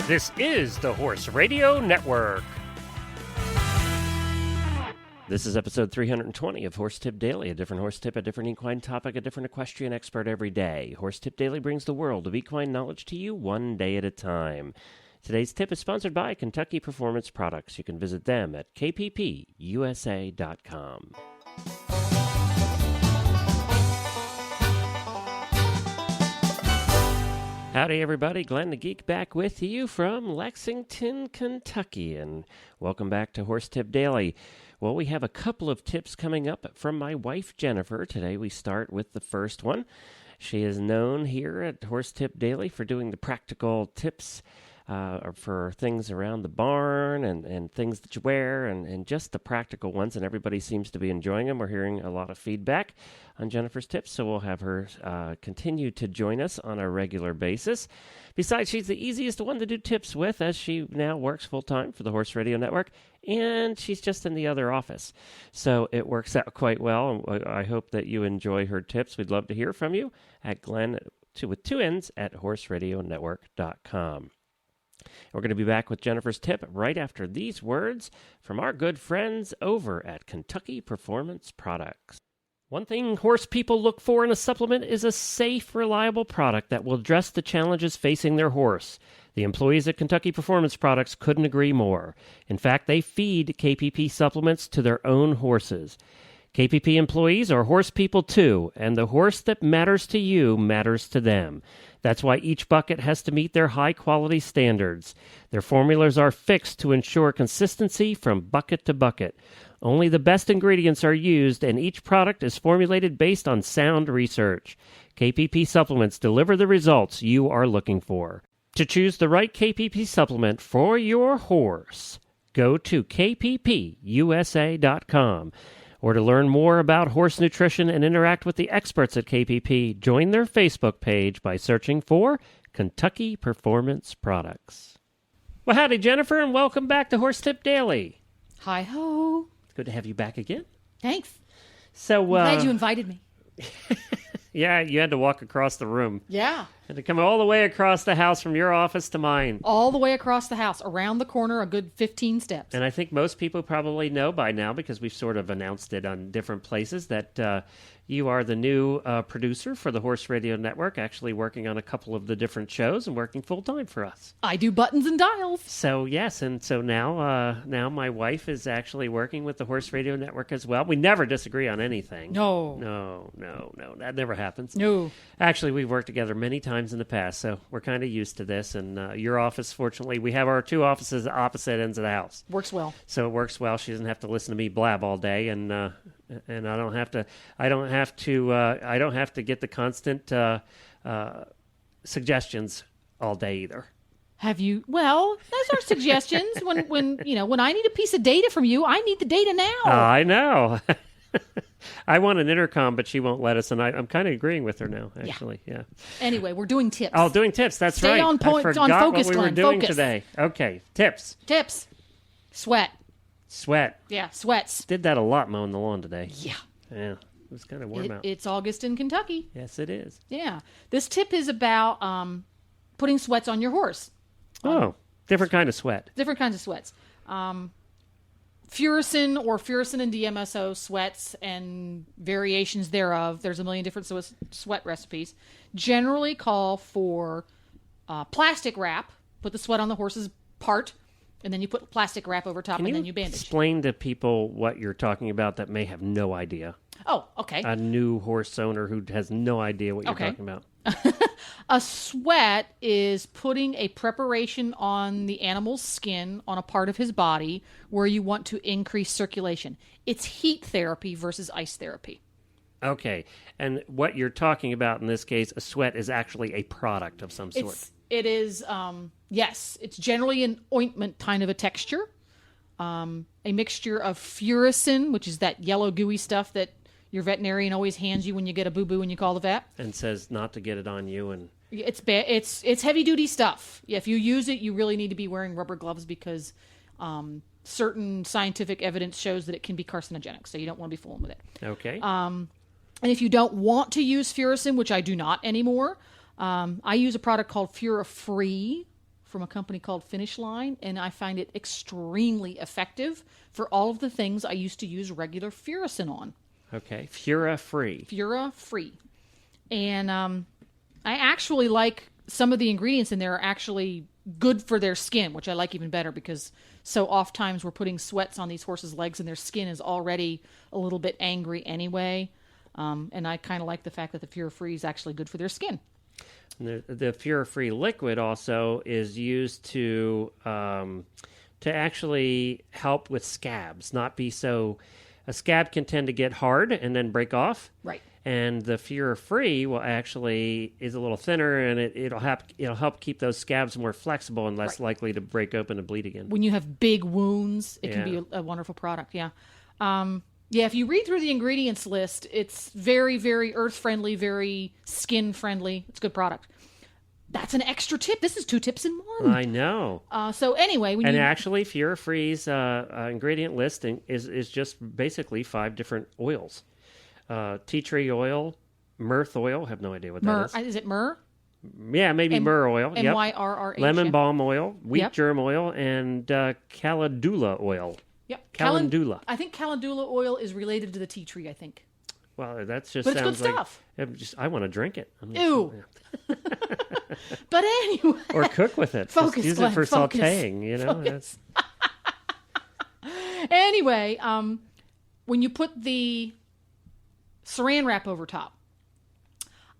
This is the Horse Radio Network. This is episode 320 of Horse Tip Daily, a different horse tip, a different equine topic, a different equestrian expert every day. Horse Tip Daily brings the world of equine knowledge to you one day at a time. Today's tip is sponsored by Kentucky Performance Products. You can visit them at kppusa.com. Howdy, everybody. Glenn the Geek back with you from Lexington, Kentucky, and welcome back to Horse Tip Daily. Well, we have a couple of tips coming up from my wife, Jennifer. Today we start with the first one. She is known here at Horse Tip Daily for doing the practical tips for things around the barn and things that you wear and just the practical ones, and everybody seems to be enjoying them. We're hearing a lot of feedback on Jennifer's tips, so we'll have her continue to join us on a regular basis. Besides, she's the easiest one to do tips with, as she now works full-time for the Horse Radio Network, and she's just in the other office. So it works out quite well, and I hope that you enjoy her tips. We'd love to hear from you at Glenn, with two N's, at horseradionetwork.com. We're going to be back with Jennifer's tip right after these words from our good friends over at Kentucky Performance Products. One thing horse people look for in a supplement is a safe, reliable product that will address the challenges facing their horse. The employees at Kentucky Performance Products couldn't agree more. In fact, they feed KPP supplements to their own horses. KPP employees are horse people too, and the horse that matters to you matters to them. That's why each bucket has to meet their high-quality standards. Their formulas are fixed to ensure consistency from bucket to bucket. Only the best ingredients are used, and each product is formulated based on sound research. KPP supplements deliver the results you are looking for. To choose the right KPP supplement for your horse, go to kppusa.com. Or to learn more about horse nutrition and interact with the experts at KPP, join their Facebook page by searching for Kentucky Performance Products. Well, howdy, Jennifer, and welcome back to Horse Tip Daily. Hi-ho. It's good to have you back again. Thanks. So, I'm glad you invited me. Yeah, you had to walk across the room. Yeah. Had to come all the way across the house from your office to mine. All the way across the house, around the corner, a good 15 steps. And I think most people probably know by now, because we've sort of announced it on different places, that you are the new producer for the Horse Radio Network, actually working on a couple of the different shows and working full-time for us. I do buttons and dials. So, yes, and so now my wife is actually working with the Horse Radio Network as well. We never disagree on anything. No. No. That never happens. No. Actually, we've worked together many times in the past, so we're kind of used to this. And your office, fortunately, we have our two offices at opposite ends of the house. Works well. So it works well. She doesn't have to listen to me blab all day, and I don't have to get the constant suggestions all day either. Have you? Well, those are suggestions. When I need a piece of data from you, I need the data now. I know. I want an intercom, but she won't let us, and I'm kind of agreeing with her now, actually. Yeah. Anyway, we're doing tips. Oh, doing tips. That's right. Stay on point, I forgot on focus, what we were Glenn. doing Focus. today. Okay, tips. Tips. Sweat. Yeah, sweats. Did that a lot mowing the lawn today. Yeah. Yeah, it was kind of warm out. It's August in Kentucky. Yes, it is. Yeah. This tip is about putting sweats on your horse. Different kind of sweat. Different kinds of sweats. Furacin or Furacin and DMSO sweats and variations thereof. There's a million different sweat recipes. Generally call for plastic wrap. Put the sweat on the horse's part, and then you put plastic wrap over top, and then you bandage. Explain to people what you're talking about that may have no idea. Oh, okay. A new horse owner who has no idea what you're talking about. A sweat is putting a preparation on the animal's skin on a part of his body where you want to increase circulation. It's heat therapy versus ice therapy. Okay. And what you're talking about in this case, a sweat is actually a product of some sort. It is, yes. It's generally an ointment kind of a texture. A mixture of Furacin, which is that yellow gooey stuff that your veterinarian always hands you when you get a boo-boo and you call the vet. And says not to get it on you. And it's bad. It's heavy-duty stuff. Yeah, if you use it, you really need to be wearing rubber gloves because certain scientific evidence shows that it can be carcinogenic, so you don't want to be fooling with it. Okay. And if you don't want to use Furacin, which I do not anymore, I use a product called Fura-Free from a company called Finish Line, and I find it extremely effective for all of the things I used to use regular Furacin on. Okay, Fura-free. Fura-free. And I actually like some of the ingredients in there are actually good for their skin, which I like even better because so oft times we're putting sweats on these horses' legs and their skin is already a little bit angry anyway. And I kind of like the fact that the Fura-free is actually good for their skin. The Fura-free liquid also is used to actually help with scabs, not be so. A scab can tend to get hard and then break off. Right. And the Fura-free will actually is a little thinner, and it'll help keep those scabs more flexible and less likely to break open and bleed again. When you have big wounds, it can be a wonderful product. Yeah. If you read through the ingredients list, it's very, very earth-friendly, very skin-friendly. It's a good product. That's an extra tip. This is 2 tips in one. I know. So anyway, actually, Fura-free's ingredient listing is just basically 5 different oils: tea tree oil, myrrh oil. I have no idea what that is. Is it myrrh? Yeah, maybe myrrh oil. MYRRH. Lemon balm oil, wheat germ oil, and calendula oil. Yep. Calendula. I think calendula oil is related to the tea tree, I think. Well, that's just but sounds it's good stuff. I want to drink it. Ew. But anyway. Or cook with it. Focus, just use Glenn, it for focus, sauteing, you know. Anyway, when you put the saran wrap over top,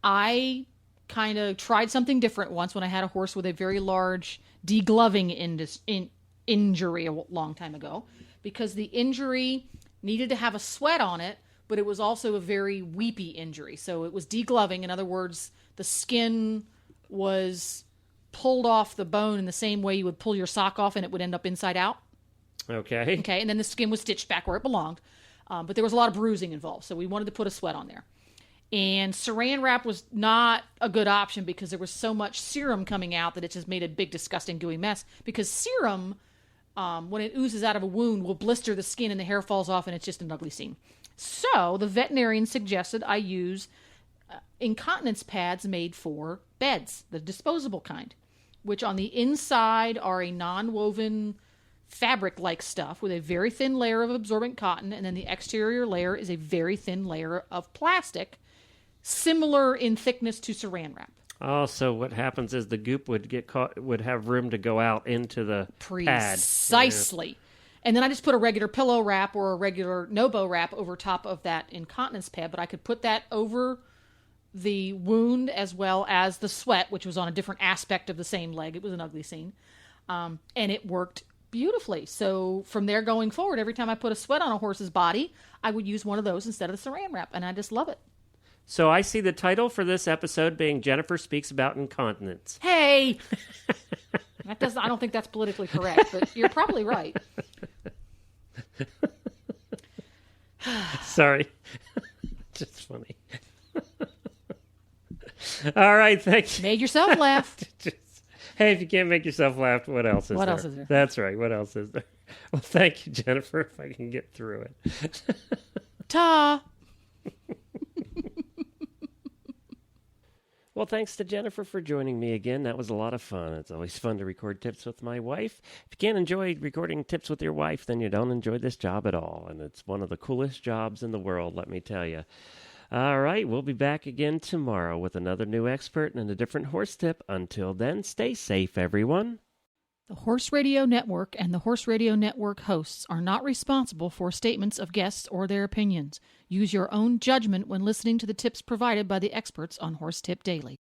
I kind of tried something different once when I had a horse with a very large degloving injury a long time ago, because the injury needed to have a sweat on it, but it was also a very weepy injury. So it was degloving. In other words, the skin was pulled off the bone in the same way you would pull your sock off and it would end up inside out. Okay. Okay, and then the skin was stitched back where it belonged. But there was a lot of bruising involved, so we wanted to put a sweat on there. And saran wrap was not a good option because there was so much serum coming out that it just made a big, disgusting, gooey mess. Because serum, when it oozes out of a wound, will blister the skin and the hair falls off and it's just an ugly scene. So the veterinarian suggested I use incontinence pads made for beds, the disposable kind, which on the inside are a non-woven fabric-like stuff with a very thin layer of absorbent cotton, and then the exterior layer is a very thin layer of plastic, similar in thickness to saran wrap. Oh, so what happens is the goop would have room to go out into the pad. Precisely. Yeah. And then I just put a regular pillow wrap or a regular Nobo wrap over top of that incontinence pad, but I could put that over the wound as well as the sweat, which was on a different aspect of the same leg. It was an ugly scene. And it worked beautifully. So from there going forward, every time I put a sweat on a horse's body, I would use one of those instead of the saran wrap, and I just love it. So I see the title for this episode being Jennifer Speaks About Incontinence. Hey! I don't think that's politically correct, but you're probably right. Sorry. Just funny. All right, thank you. Made yourself laugh. Hey, if you can't make yourself laugh, what else is there? What else is there? That's right. What else is there? Well, thank you, Jennifer, if I can get through it. Ta! Well, thanks to Jennifer for joining me again. That was a lot of fun. It's always fun to record tips with my wife. If you can't enjoy recording tips with your wife, then you don't enjoy this job at all. And it's one of the coolest jobs in the world, let me tell you. All right, we'll be back again tomorrow with another new expert and a different horse tip. Until then, stay safe, everyone. The Horse Radio Network and the Horse Radio Network hosts are not responsible for statements of guests or their opinions. Use your own judgment when listening to the tips provided by the experts on Horse Tip Daily.